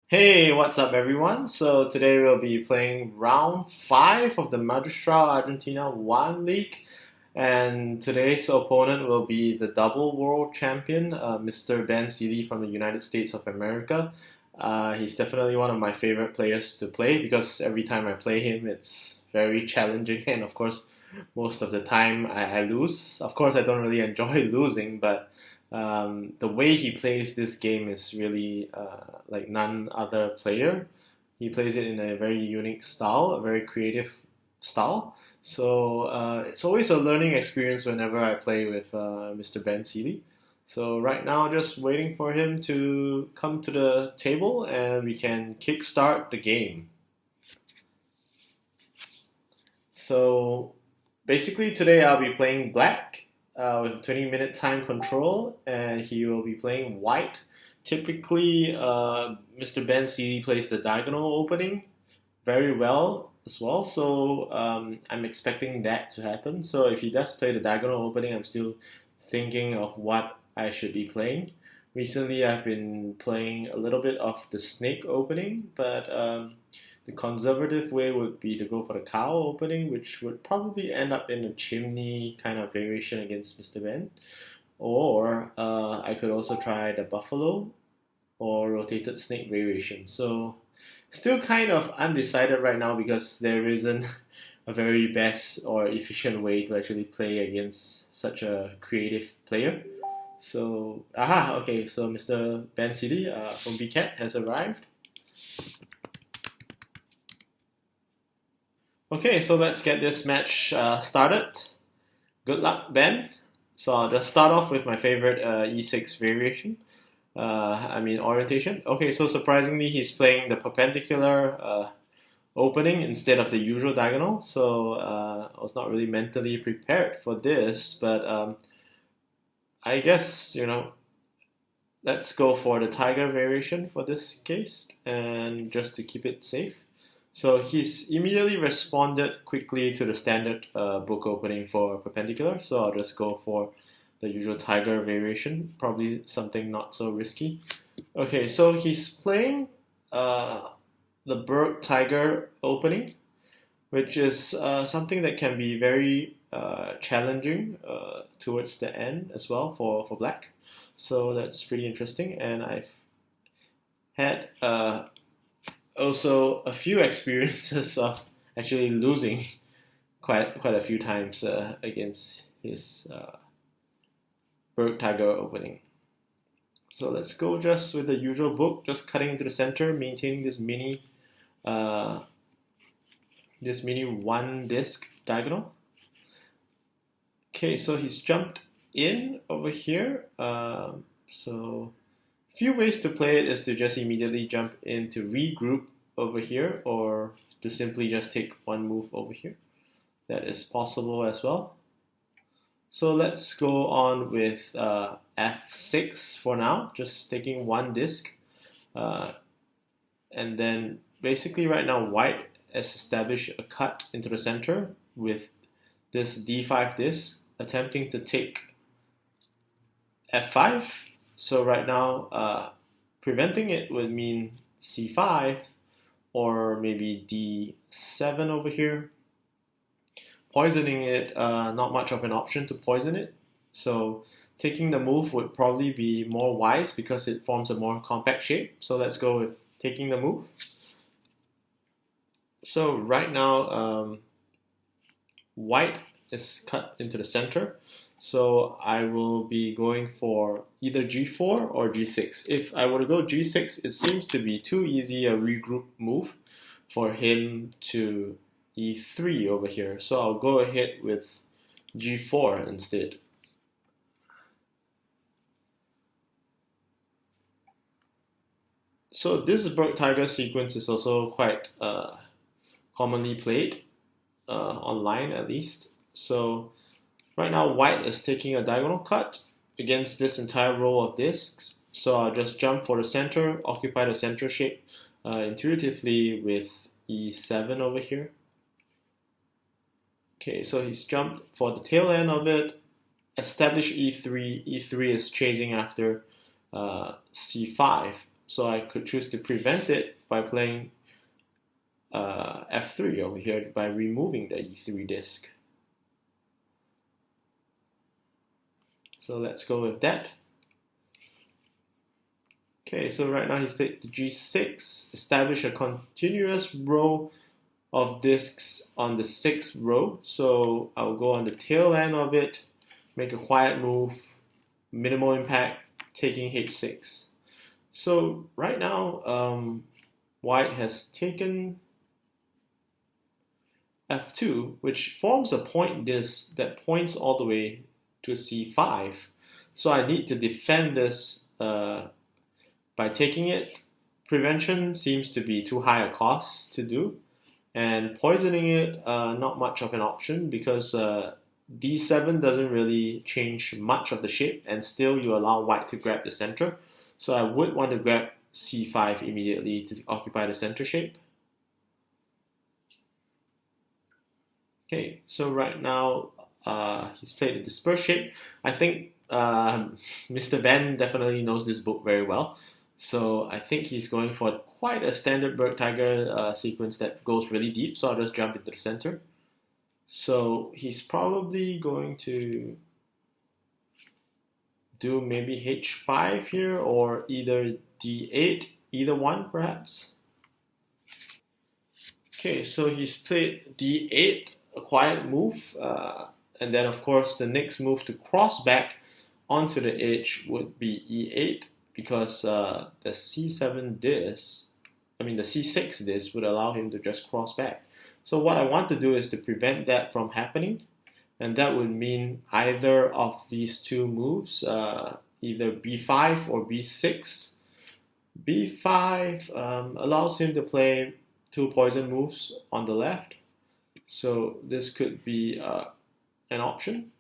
Hey, what's up, everyone? So today we'll be playing round five of the Magistral Argentina I League, and today's opponent will be the double world champion, Mr. Ben Seeley from the United States of America. He's definitely one of my favorite players to play because every time I play him, it's very challenging, and of course, most of the time I lose. Of course, I don't really enjoy losing, but the way he plays this game is really like none other player. He plays it in a very unique style, a very creative style. So it's always a learning experience whenever I play with Mr. Ben Seeley. So right now, just waiting for him to come to the table and we can kickstart the game. So basically today I'll be playing black with 20-minute time control, and he will be playing white. Typically, Mr. Ben Seeley plays the diagonal opening very well as well, so I'm expecting that to happen. So if he does play the diagonal opening, I'm still thinking of what I should be playing. Recently, I've been playing a little bit of the snake opening, but the conservative way would be to go for the cow opening, which would probably end up in a chimney kind of variation against Mr. Ben. Or I could also try the buffalo or rotated snake variation. So still kind of undecided right now because there isn't a very best or efficient way to actually play against such a creative player. So, okay, so Mr. Ben Seeley from BCAT has arrived. Okay, so let's get this match started. Good luck, Ben. So I'll just start off with my favorite e6 variation. Orientation. Okay, so surprisingly, he's playing the perpendicular opening instead of the usual diagonal. So I was not really mentally prepared for this, but I guess, let's go for the tiger variation for this case, and just to keep it safe. So he's immediately responded quickly to the standard book opening for perpendicular. So I'll just go for the usual tiger variation, probably something not so risky. Okay, so he's playing the bird tiger opening, which is something that can be very challenging towards the end as well for black. So that's pretty interesting, and I've had also a few experiences of actually losing quite a few times against his bird tiger opening. So let's go just with the usual book, just cutting into the center, maintaining uh, this mini one disc diagonal. Okay, so he's jumped in over here. So few ways to play it is to just immediately jump in to regroup over here, or to simply just take one move over here. That is possible as well. So let's go on with f6 for now, just taking one disc. And then basically right now white has established a cut into the center with this d5 disc, attempting to take f5. So right now, preventing it would mean c5 or maybe d7 over here. Poisoning it, not much of an option to poison it. So taking the move would probably be more wise because it forms a more compact shape. So let's go with taking the move. So right now, white is cut into the center. So I will be going for either g4 or g6. If I were to go g6, it seems to be too easy a regroup move for him to e3 over here. So I'll go ahead with g4 instead. So this bird tiger sequence is also quite commonly played online at least. So right now, white is taking a diagonal cut against this entire row of discs. So I'll just jump for the center, occupy the center shape intuitively with e7 over here. Okay, so he's jumped for the tail end of it. Establish e3. E3 is chasing after c5. So I could choose to prevent it by playing f3 over here by removing the e3 disk. So let's go with that. Okay, so right now he's played the g6, establish a continuous row of disks on the 6th row. So I'll go on the tail end of it, make a quiet move, minimal impact, taking h6. So right now, white has taken f2, which forms a point disk that points all the way to c5. So I need to defend this by taking it. Prevention seems to be too high a cost to do, and poisoning it, not much of an option because d7 doesn't really change much of the shape, and still you allow white to grab the center. So I would want to grab c5 immediately to occupy the center shape. Okay, so right now he's played a dispersed shape. I think Mr. Ben definitely knows this book very well. So I think he's going for quite a standard Berg-Tiger sequence that goes really deep. So I'll just jump into the center. So he's probably going to do maybe h5 here or either d8, either one perhaps. Okay, so he's played d8, a quiet move, and then of course the next move to cross back onto the edge would be e8 because the c7 disc, the c6 disc would allow him to just cross back. So what I want to do is to prevent that from happening, and that would mean either of these two moves, either b5 or b6. b5 allows him to play two poison moves on the left, so this could be an option.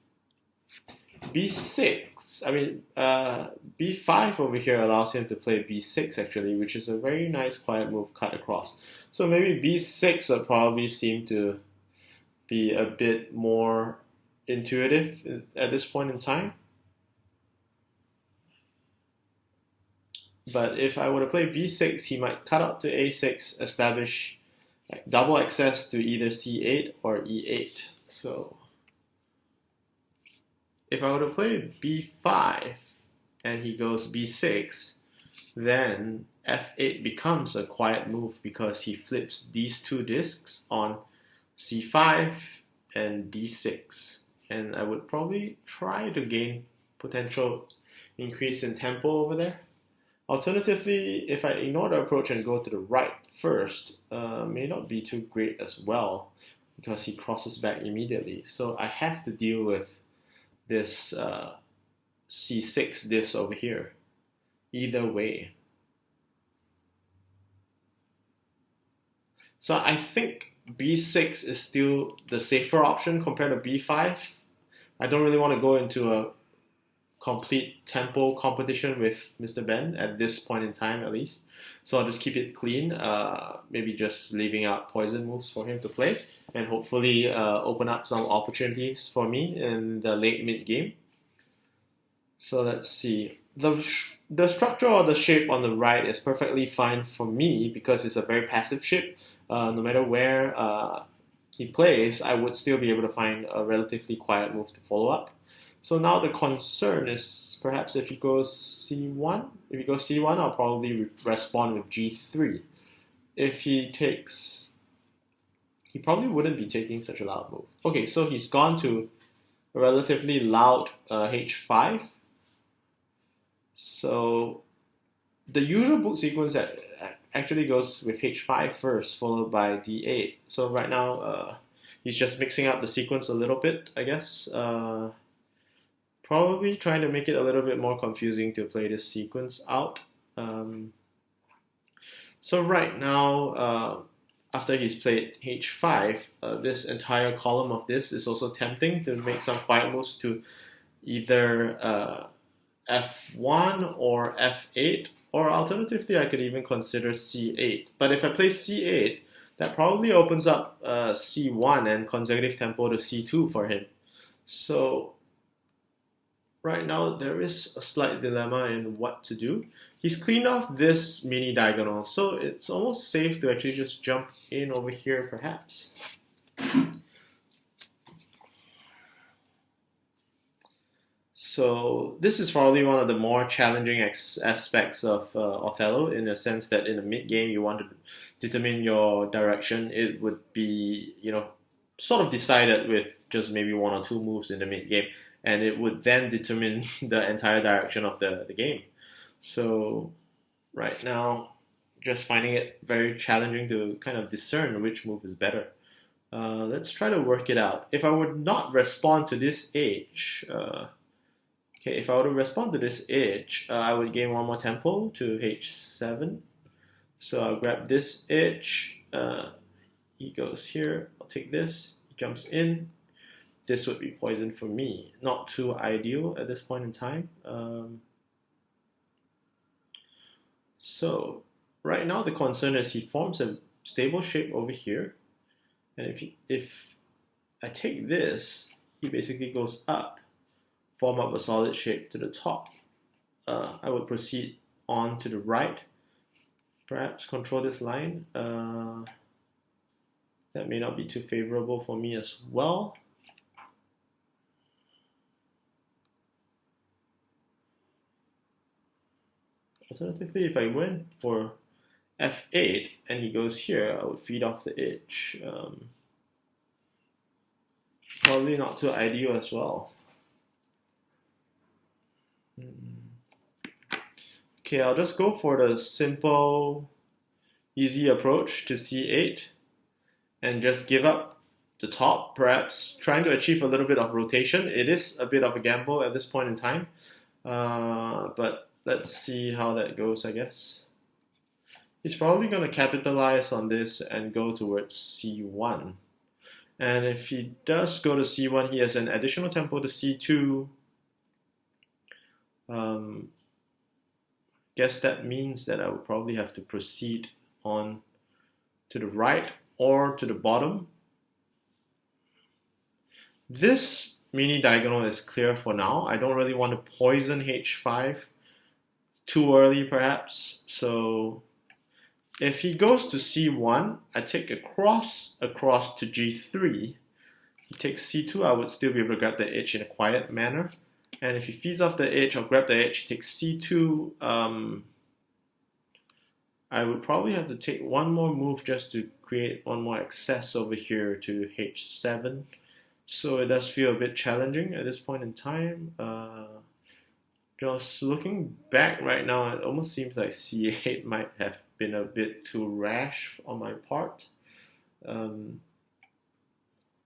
b6, b5 over here allows him to play b6 actually, which is a very nice quiet move cut across. So maybe b6 would probably seem to be a bit more intuitive at this point in time. But if I were to play b6, he might cut up to a6, establish double access to either c8 or e8. So if I were to play b5 and he goes b6, then f8 becomes a quiet move because he flips these two discs on c5 and d6. And I would probably try to gain potential increase in tempo over there. Alternatively, if I ignore the approach and go to the right first, may not be too great as well because he crosses back immediately. So I have to deal with this c6 disc over here, either way. So I think b6 is still the safer option compared to b5. I don't really want to go into a complete tempo competition with Mr. Ben at this point in time at least. So I'll just keep it clean, maybe just leaving out poison moves for him to play and hopefully open up some opportunities for me in the late mid game. So let's see. The structure or the shape on the right is perfectly fine for me because it's a very passive shape. No matter where he plays, I would still be able to find a relatively quiet move to follow up. So now the concern is perhaps if he goes c1. If he goes c1, I'll probably respond with g3. If he takes, he probably wouldn't be taking such a loud move. Okay, so he's gone to a relatively loud h5. So the usual book sequence actually goes with h5 first, followed by d8. So right now he's just mixing up the sequence a little bit, I guess. Probably trying to make it a little bit more confusing to play this sequence out. So right now, after he's played h5, this entire column of this is also tempting to make some quiet moves to either f1 or f8, or alternatively I could even consider c8. But if I play c8, that probably opens up c1 and consecutive tempo to c2 for him. So right now there is a slight dilemma in what to do. He's cleaned off this mini diagonal, so it's almost safe to actually just jump in over here perhaps. So this is probably one of the more challenging aspects of Othello, in the sense that in the mid game you want to determine your direction. It would be, sort of decided with just maybe one or two moves in the mid game, and it would then determine the entire direction of the game. So right now, just finding it very challenging to kind of discern which move is better. Let's try to work it out. If I would not respond to this H, okay, if I were to respond to this edge, I would gain one more tempo to H7. So I'll grab this edge. He goes here. I'll take this. He jumps in. This would be poison for me. Not too ideal at this point in time. So right now the concern is he forms a stable shape over here. And if I take this, he basically goes up. Form up a solid shape to the top. I would proceed on to the right, perhaps control this line. That may not be too favorable for me as well. Alternatively, if I went for F8 and he goes here, I would feed off the edge. Probably not too ideal as well. Okay, I'll just go for the simple, easy approach to C8 and just give up the top, perhaps trying to achieve a little bit of rotation. It is a bit of a gamble at this point in time, but let's see how that goes, I guess. He's probably going to capitalize on this and go towards C1. And if he does go to C1, he has an additional tempo to C2. Guess that means that I would probably have to proceed on to the right or to the bottom. This mini diagonal is clear for now. I don't really want to poison H5 too early perhaps. So if he goes to C1, I take a cross across to G3. He takes C2, I would still be able to grab the edge in a quiet manner. And if he feeds off the edge or grab the edge, takes C2, I would probably have to take one more move just to create one more access over here to H7. So it does feel a bit challenging at this point in time. Just looking back right now, it almost seems like C8 might have been a bit too rash on my part. But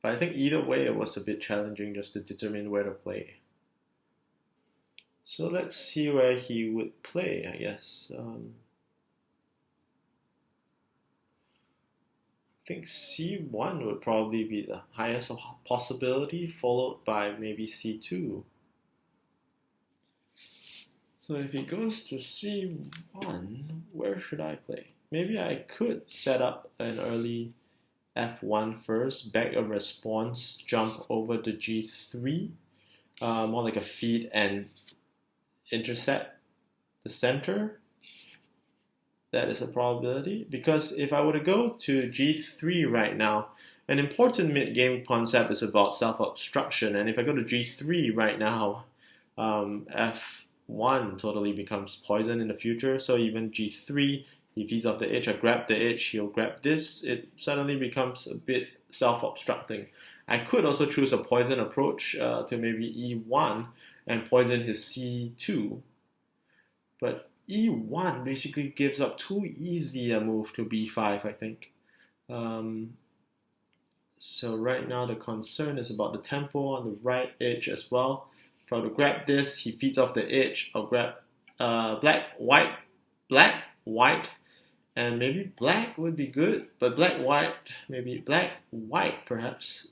I think either way it was a bit challenging just to determine where to play. So let's see where he would play, I guess. I think C1 would probably be the highest possibility, followed by maybe C2. So if he goes to C1, where should I play? Maybe I could set up an early F1 first, back a response, jump over to G3, more like a feed and intercept the center. That is a probability, because if I were to go to G3 right now, an important mid-game concept is about self-obstruction, and if I go to G3 right now, F1 totally becomes poison in the future. So even G3, he feeds off the edge, I grab the edge, he'll grab this, it suddenly becomes a bit self-obstructing. I could also choose a poison approach to maybe E1 and poison his C2, but E1 basically gives up too easy a move to B5, I think. So right now the concern is about the tempo on the right edge as well. If I were to grab this, he feeds off the edge. I'll grab black, white, and maybe black would be good, but black, white, maybe black, white perhaps.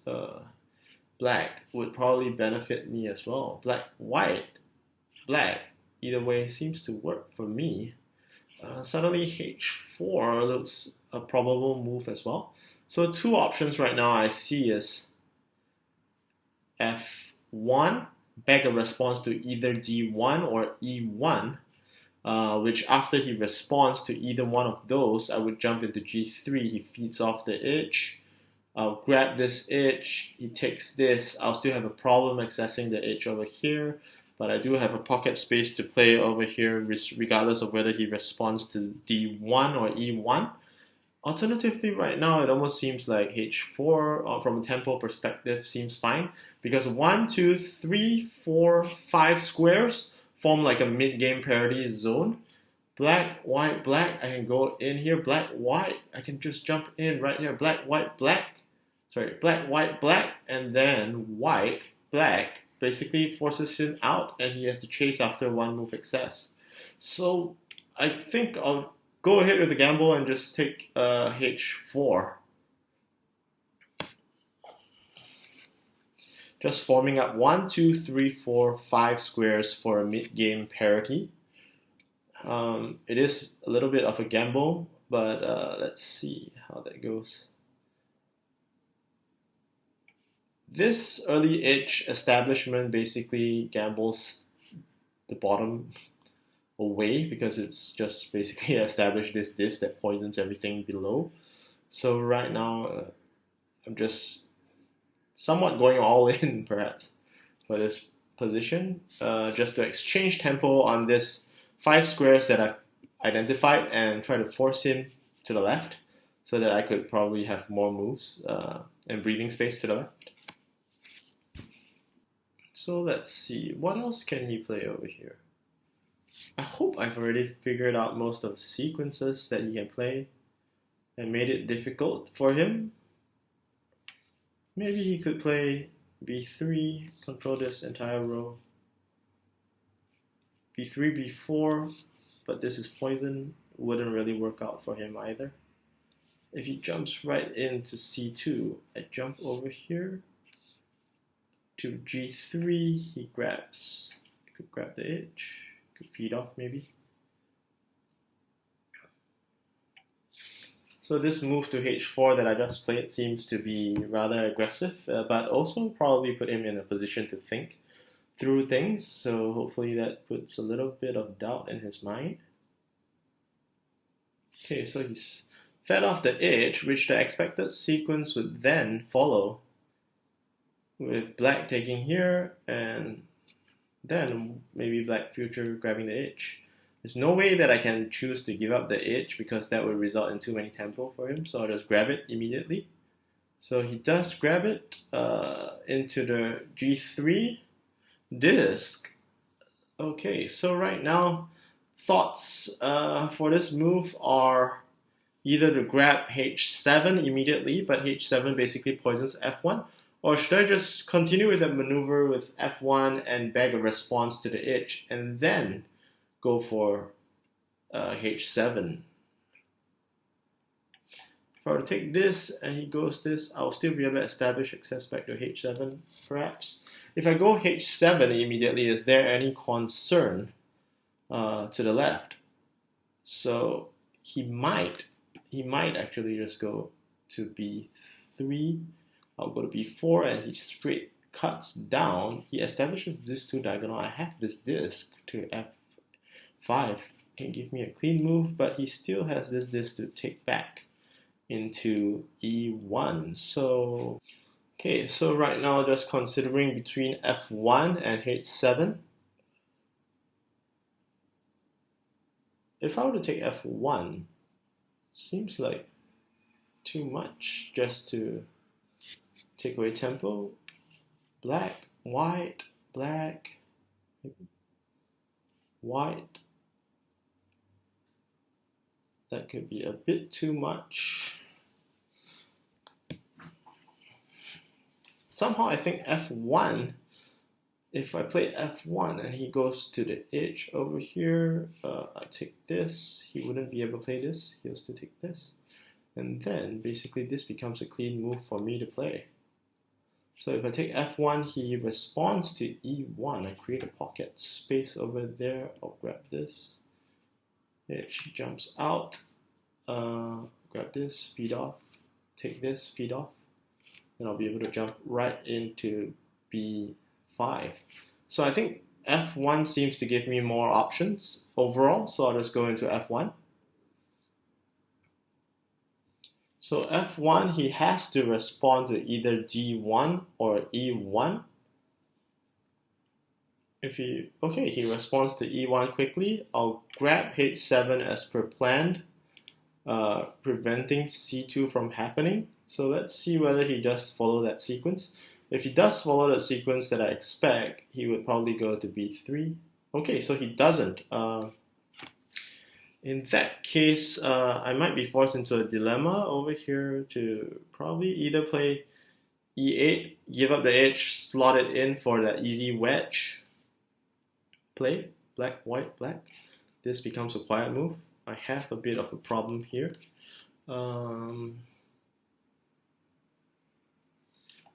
Black would probably benefit me as well. Black, white, black. Either way seems to work for me. Suddenly H4 looks a probable move as well. So two options right now I see is F1 beg a response to either D1 or E1, which after he responds to either one of those, I would jump into G3. He feeds off the edge. I'll grab this edge. He takes this. I'll still have a problem accessing the edge over here, but I do have a pocket space to play over here regardless of whether he responds to D1 or E1. Alternatively, right now, it almost seems like H4 from a tempo perspective seems fine because 1, 2, 3, 4, 5 squares form like a mid-game parity zone. Black, white, black, I can go in here. Black, white, I can just jump in right here. Black, white, black. Sorry, black, white, black, and then white, black basically forces him out and he has to chase after one move excess. So I think I'll go ahead with the gamble and just take H4. Just forming up 1, 2, 3, 4, 5 squares for a mid-game parity. It is a little bit of a gamble, but let's see how that goes. This early edge establishment basically gambles the bottom away because it's just basically established this that poisons everything below. So right now, I'm just somewhat going all in perhaps for this position, just to exchange tempo on this 5 squares that I've identified and try to force him to the left so that I could probably have more moves and breathing space to the left. So let's see, what else can he play over here? I hope I've already figured out most of the sequences that he can play and made it difficult for him. Maybe he could play B3, control this entire row. B3, B4, but this is poison, wouldn't really work out for him either. If he jumps right into C2, I jump over here to G3, he grabs. Could grab the edge, could feed off maybe. So this move to H4 that I just played seems to be rather aggressive, but also probably put him in a position to think through things, so hopefully that puts a little bit of doubt in his mind. Okay, so he's fed off the edge, which the expected sequence would then follow, with black taking here, and then maybe black future grabbing the edge. There's no way that I can choose to give up the edge because that would result in too many tempo for him, so I'll just grab it immediately. So he does grab it into the G3 disc. Okay, so right now, thoughts for this move are either to grab H7 immediately, but H7 basically poisons F1, or should I just continue with the maneuver with F1 and beg a response to the edge, and then go for H7. If I were to take this and he goes this, I'll still be able to establish access back to H7 perhaps. If I go H7 immediately, is there any concern to the left? So he might actually just go to B3. I'll go to B4 and he straight cuts down. He establishes this two diagonal. I have this disc to F5. Can give me a clean move, but he still has this disc to take back into E1. So okay, so right now just considering between F1 and H7. If I were to take F1, seems like too much just to take away tempo. Black, white, black, white. That could be a bit too much. Somehow I think F1, if I play F1 and he goes to the edge over here, I take this, he wouldn't be able to play this, he'll still take this. And then basically this becomes a clean move for me to play. So if I take F1, he responds to E1, I create a pocket space over there, I'll grab this. Edge jumps out, grab this, feed off, take this, feed off. Then I'll be able to jump right into B5. So I think f1 seems to give me more options overall, so I'll just go into f1. So f1, he has to respond to either d1 or e1. He responds to e1 quickly. I'll grab h7 as per planned, preventing c2 from happening. So let's see whether he does follow that sequence. If he does follow the sequence that I expect, he would probably go to b3. Okay, so he doesn't. In that case, I might be forced into a dilemma over here to probably either play e8, give up the edge, slot it in for that easy wedge play, black, white, black. This becomes a quiet move. I have a bit of a problem here.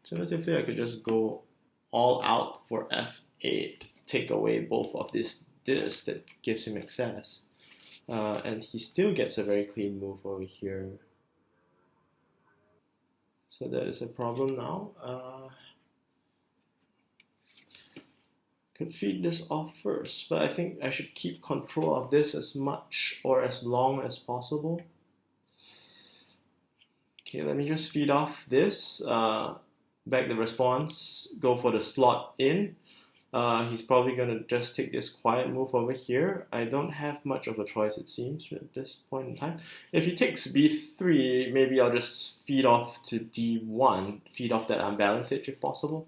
Alternatively, I could just go all out for f8, take away both of this that gives him access. And he still gets a very clean move over here. So that is a problem now. Could feed this off first, but I think I should keep control of this as much or as long as possible. Okay, let me just feed off this. Back the response, go for the slot in. He's probably going to just take this quiet move over here. I don't have much of a choice, it seems, at this point in time. If he takes b3, maybe I'll just feed off to d1, feed off that unbalanced edge if possible.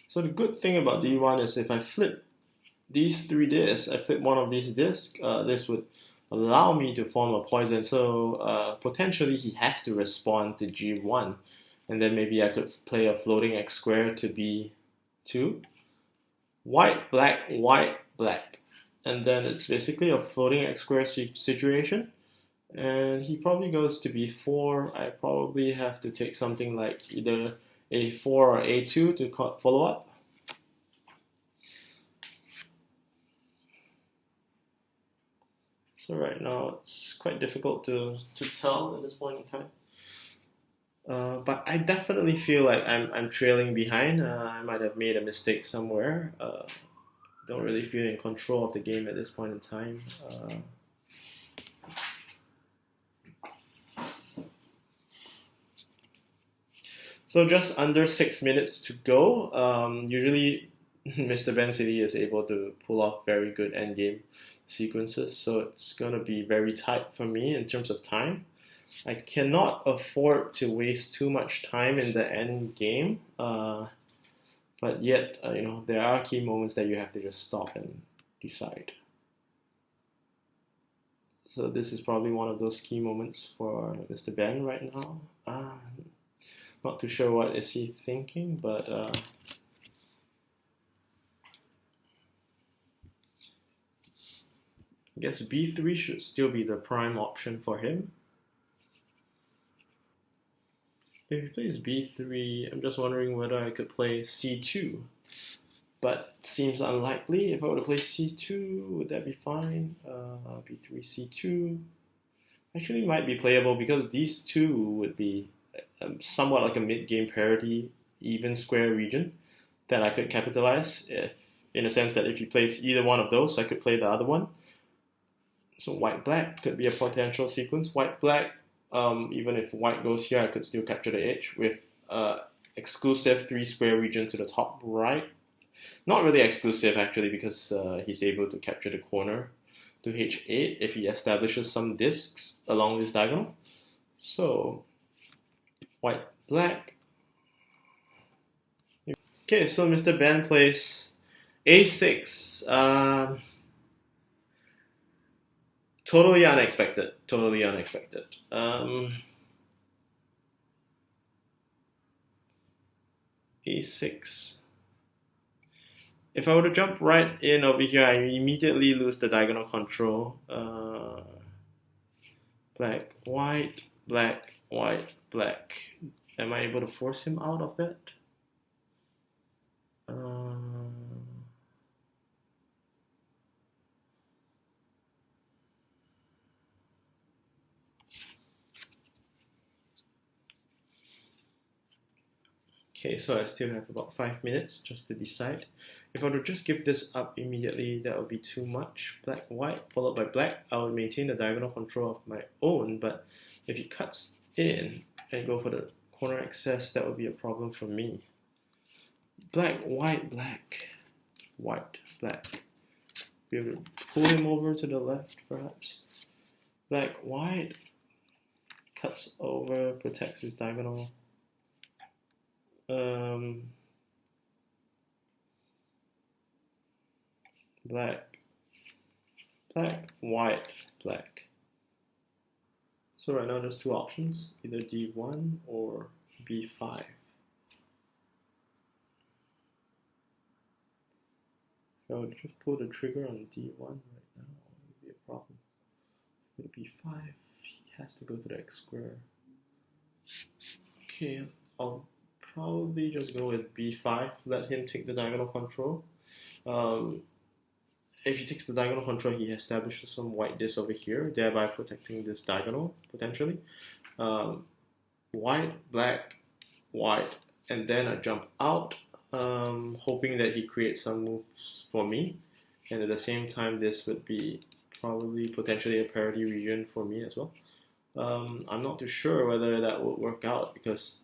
So the good thing about d1 is if I flip these three discs, I flip one of these discs, this would allow me to form a poison. So potentially he has to respond to g1. And then maybe I could play a floating x square to b2. White, black, white, black. And then it's basically a floating x square situation. And he probably goes to b4. I probably have to take something like either a4 or a2 to follow up. So right now it's quite difficult to tell at this point in time. But I definitely feel like I'm trailing behind. I might have made a mistake somewhere. Don't really feel in control of the game at this point in time. So just under 6 minutes to go. Usually Mr. Ben Seeley is able to pull off very good endgame sequences, so it's going to be very tight for me in terms of time. I cannot afford to waste too much time in the end game, but yet there are key moments that you have to just stop and decide. So this is probably one of those key moments for Mr. Ben right now. Not too sure what is he thinking, but I guess b3 should still be the prime option for him. If he plays b3, I'm just wondering whether I could play c2. But it seems unlikely. If I were to play c2, would that be fine? b3, c2. Actually might be playable because these two would be somewhat like a mid-game parity, even square region that I could capitalize if, in a sense that if he plays either one of those, I could play the other one. So white-black could be a potential sequence. White-black, even if white goes here, I could still capture the edge with exclusive 3 square region to the top right. Not really exclusive actually, because he's able to capture the corner to h8 if he establishes some discs along this diagonal. So white, black. Okay, so Mr. Ben plays a6. Totally unexpected. Totally unexpected. a6. If I were to jump right in over here, I immediately lose the diagonal control. Black, white, black, white, black. Am I able to force him out of that? Okay, so I still have about 5 minutes just to decide. If I were to just give this up immediately, that would be too much. Black, white, followed by black. I would maintain the diagonal control of my own, but if he cuts in and go for the corner access, that would be a problem for me. Black, white, black. White, black. Be able to pull him over to the left, perhaps. Black, white. Cuts over, protects his diagonal. Black, black, white, black. So right now there's two options, either D1 or B5. I would just pull the trigger on D1 right now, it would be a problem. With B5, he has to go to the X square. Okay, I'll probably just go with B5, let him take the diagonal control. If he takes the diagonal control, he establishes some white disk over here, thereby protecting this diagonal, potentially. White, black, white, and then I jump out, hoping that he creates some moves for me. And at the same time, this would be probably potentially a parity region for me as well. I'm not too sure whether that would work out because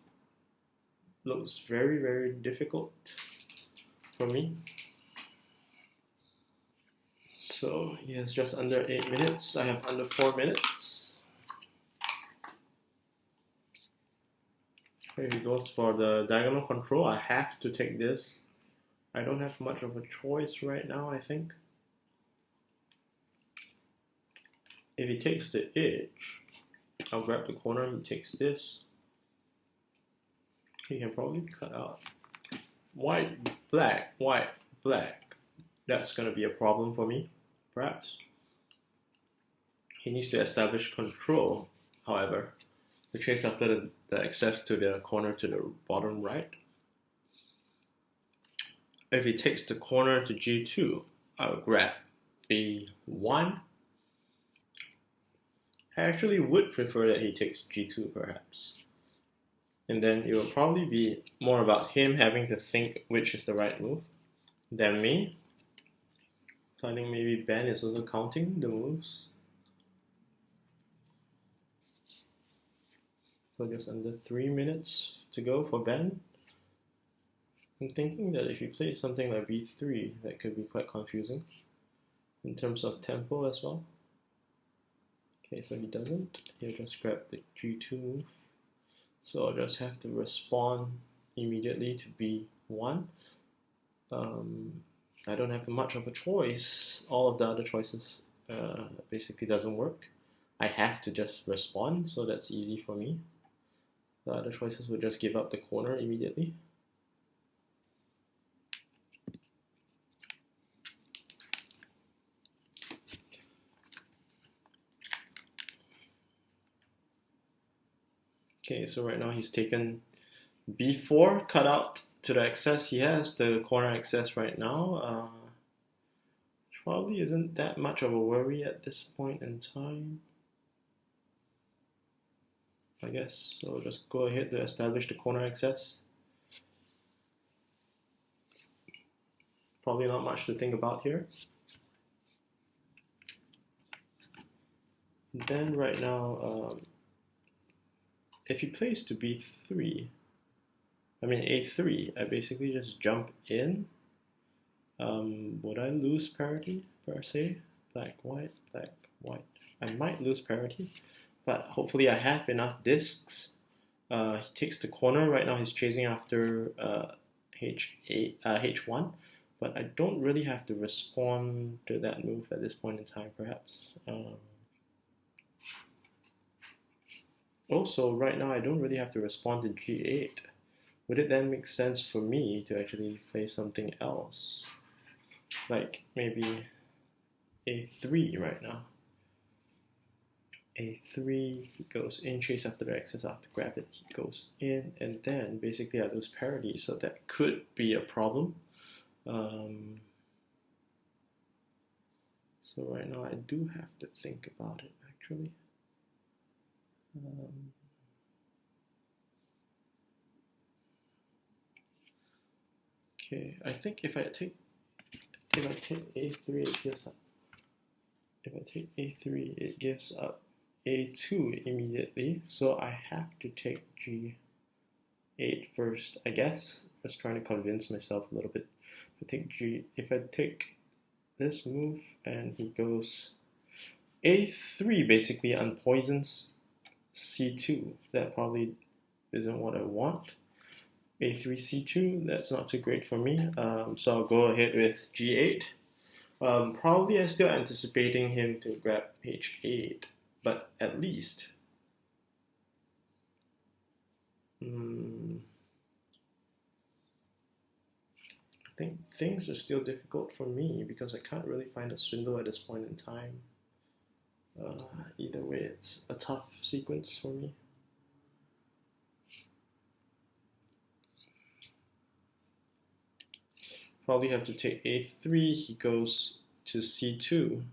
it looks very, very difficult for me. So he has just under 8 minutes. I have under 4 minutes. Here he goes for the diagonal control. I have to take this. I don't have much of a choice right now, I think. If he takes the edge, I'll grab the corner. He takes this. He can probably cut out white, black, white, black. That's going to be a problem for me, perhaps. He needs to establish control, however, to chase after the access to the corner to the bottom right. If he takes the corner to G2, I'll grab B1. I actually would prefer that he takes G2 perhaps. And then it will probably be more about him having to think which is the right move than me. So I think maybe Ben is also counting the moves. So just under 3 minutes to go for Ben. I'm thinking that if you play something like B3, that could be quite confusing in terms of tempo as well. Okay, so he doesn't. He'll just grab the G2 move. So I'll just have to respond immediately to B1. I don't have much of a choice. All of the other choices basically doesn't work. I have to just respond, so that's easy for me. The other choices would just give up the corner immediately. Okay, so right now he's taken B4, cut out to the access. He has the corner access right now. Probably isn't that much of a worry at this point in time, I guess. So just go ahead to establish the corner access. Probably not much to think about here. Then right now, if he plays to B3, I mean A3, I basically just jump in. Would I lose parity per se? Black, white, black, white. I might lose parity, but hopefully I have enough discs. He takes the corner. Right now he's chasing after H1, but I don't really have to respond to that move at this point in time, perhaps. Also, right now I don't really have to respond to G8. Would it then make sense for me to actually play something else? Like maybe A3 right now. A3, he goes in, chase after the access, after grab it, he goes in, and then basically I lose parity, so that could be a problem. So right now I do have to think about it actually. Okay, I think if I take a3, it gives up. If I take a3, it gives up a2 immediately. So I have to take g8 first, I guess. Just trying to convince myself a little bit. If I take this move and he goes a3, basically unpoisons c2. That probably isn't what I want. a3 c2, that's not too great for me. So I'll go ahead with g8. Probably I'm still anticipating him to grab h8, but at least I think things are still difficult for me because I can't really find a swindle at this point in time. Either way, it's a tough sequence for me. Probably have to take a3, he goes to c2.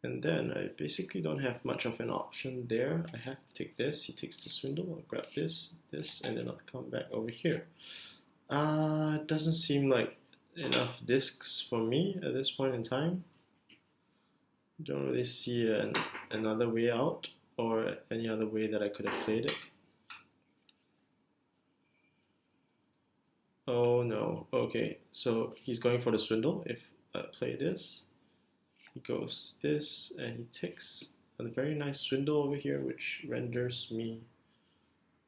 And then I basically don't have much of an option there. I have to take this, he takes the swindle, I'll grab this, and then I'll come back over here. Doesn't seem like enough discs for me at this point in time. Don't really see another way out or any other way that I could have played it. Oh no, okay, so he's going for the swindle. If I play this, he goes this, and he takes a very nice swindle over here, which renders me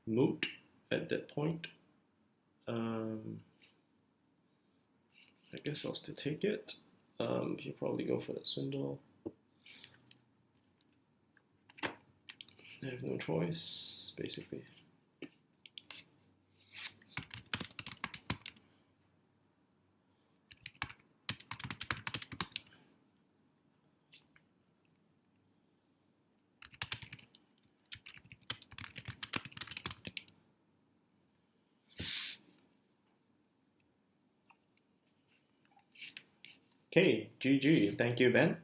moot at that point. I guess I'll still take it. He'll probably go for that swindle. I have no choice, basically. Okay, GG. Thank you, Ben.